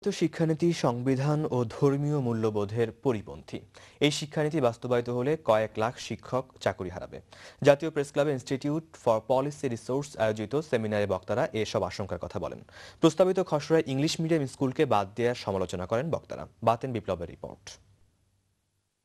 তো শিক্ষানীতি সংবিধান ও ধর্মীয় মূল্যবোধের পরিপন্থী। এই শিক্ষানীতি বাস্তবায়িত হলে কয়েক লাখ শিক্ষক চাকরি হারাবে। জাতীয় প্রেস ক্লাবে ইনস্টিটিউট ফর পলিসি রিসোর্স আয়োজিত সেমিনারে বক্তারা এসব আশঙ্কার কথা বলেন। প্রস্তাবিত খসড়ায় ইংলিশ মিডিয়াম স্কুলকে বাদ দেওয়ার সমালোচনা করেন বক্তারা। বাতেন বিপ্লবের রিপোর্ট।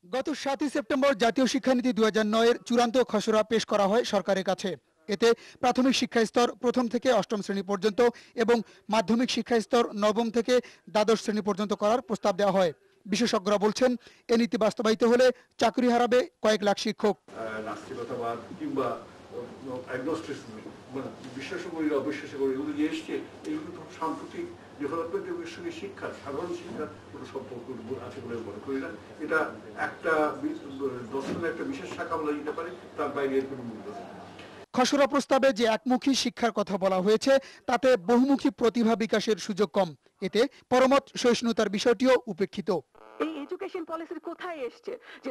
গত 7 সেপ্টেম্বর জাতীয় শিক্ষানীতি 2009-এর চূড়ান্ত খসড়া পেশ করা হয় সরকারের কাছে। এতে প্রাথমিক শিক্ষা স্তর প্রথম থেকে অষ্টম শ্রেণী পর্যন্ত এবং মাধ্যমিক শিক্ষা স্তর নবম থেকে দ্বাদশ শ্রেণী পর্যন্ত করার প্রস্তাব দেওয়া হয়। বিশেষজ্ঞরা বলছেন, এ নীতি বাস্তবায়িত হলে চাকরি হারাবে কয়েক লাখ শিক্ষক। নাস্তিকতাবাদ কিংবা বিশ্বাস করি অবিশ্বাস করি এগুলো যে এসছে, এগুলো তো সাম্প্রতিক ডেভেলপমেন্টের সঙ্গে শিক্ষা, সাধারণ শিক্ষার কোনো সম্পর্ক আছে বলে মনে করি না। এটা একটা দর্শনের একটা বিশেষ শাখা বলা যেতে পারে, তার বাইরে এর কোনো মূল্য নেই। খসড়া প্রস্তাবে যে একমুখী শিক্ষার কথা বলা হয়েছে তাতে বহুমুখী প্রতিভা বিকাশের সুযোগ কম। এতে পরমত সহিষ্ণুতার বিষয়টিও উপেক্ষিত। এই এডুকেশন পলিসির কোথায় এসছে যে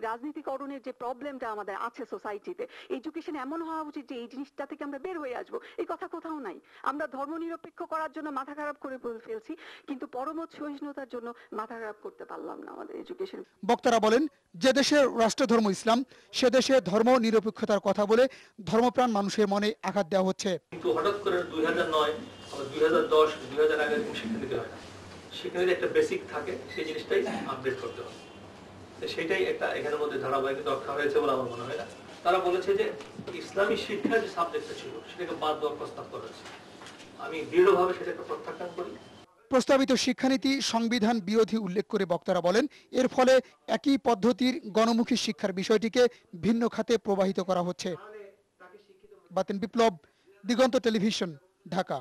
রাজনীতিকরণের যে প্রবলেমটা আমাদের আছে সোসাইটিতে, এডুকেশন এমন হওয়া উচিত যে এই জিনিসটা থেকে আমরা বের হয়ে আসবো, এই কথা কোথাও নাই। আমরা ধর্মনিরপেক্ষ করার জন্য মাথা খারাপ করে ফেলছি, কিন্তু পরমত সহিষ্ণুতার জন্য মাথা খারাপ করতে পারলাম না আমাদের এডুকেশন। বক্তারা বলেন, যে দেশের রাষ্ট্রধর্ম ইসলাম সে দেশে ধর্ম নিরপেক্ষতার কথা বলে ধর্মপ্রাণ মানুষের মনে আঘাত দেওয়া হচ্ছে। কিন্তু হঠাৎ করে 2009 2010 2011 এরকম শিক্ষানীতি হয় না। শিক্ষানীতি একটা বেসিক থাকে, সেই জিনিসটাই আপডেট করতে হবে। সেটাই একটা এখানের মধ্যে ধারাবাহিকতা রক্ষা হয়েছে বলে আমার মনে হয় না। তারা বলেছে যে ইসলামী শিক্ষার যে সাবজেক্টটা ছিল সেটাকে বাদ দেওয়ার প্রস্তাব করা হয়েছে। আমি দৃঢ়ভাবে সেটাকে প্রত্যাখ্যান করি। প্রস্তাবিত শিক্ষানীতি সংবিধান বিরোধী উল্লেখ করে বক্তারা বলেন, এর ফলে একই পদ্ধতির গণমুখী শিক্ষার বিষয়টিকে ভিন্ন খাতে প্রবাহিত করা হচ্ছে। বাতেন বিপ্লব, দিগন্ত টেলিভিশন, ঢাকা।